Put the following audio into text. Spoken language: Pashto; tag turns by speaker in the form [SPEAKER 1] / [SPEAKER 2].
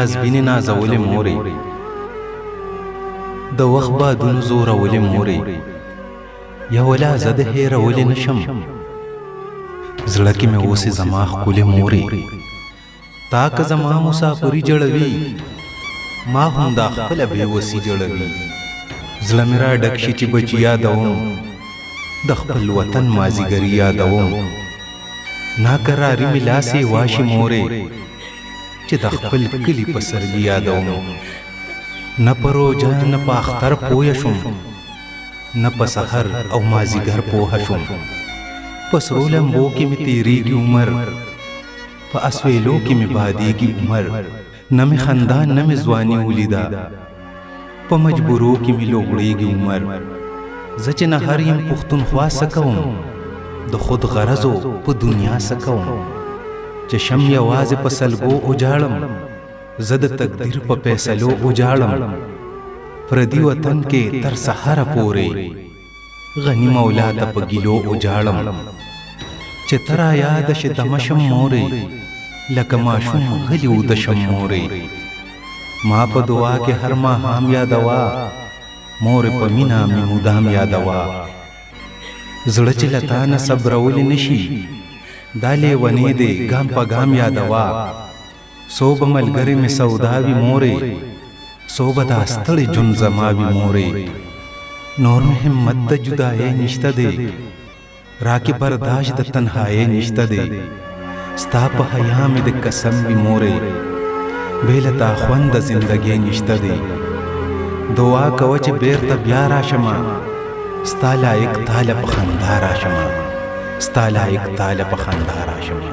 [SPEAKER 1] نیاز بینې نازولې مورې، د وخت بادونو زورولې مورې، یوه لحظه د هېرولې نشم. زړه کې مې اوسې زما ښکلې مورې، تا که زما مسافري جړوي، ما هم دا خپله بېوسي جړوي. زړه مې را ډک شي چې بچي یادوم، د خپل وطن مازیګري یادوم. ناکراري مې لاسې واشي مورې، چې د خپل کلي پسرلي یادوم. نه په روژه نه په اختر پوه شوم، نه په سحر او مازیګر پوه شوم. په سرو لمبو کې مې تېرېږي عمر، په اسویلو کې مې بادېږي عمر. نه مې خندا نه مې ځواني ولیده، په مجبورو کې مې لوغړېږي عمر. زه چې نه هر یم پښتونخوا څه کوم، د خود غرضو په دنیا څه کوم. چې شم یوازې په سلګو اجاړم، زه د تقدیر په فیصلو اجاړم. پردي وطن کې تر سحره پورې، غني مولا ته په ګیلو اجاړم. چې ته را یاده شې دمه شم مورې، لکه ماشوم غلی وده شم مورې. ما په دعا کې هر ماښام یادوه، مورې په مینه مې مدام یادوه. زړه چې له تا نه صبرولی نشي، دا لیونې دی ګام په ګام یادوه. څو به ملګرې مې سودا وي مورې، څو به دا ستړی ژوند زما وي مورې. نور مې همت د جدایۍ نشته دی، راکې برداشت د تنهایۍ نشته دی. ستا په حیا مې د قسم وي مورې، بې له تا خوند د زندګۍ نشته دی. دعا کوه چې بیرته بیا راشمه، ستا لایق تاله په خندا راشمه، ستا لایق تاله په خندا راشمه.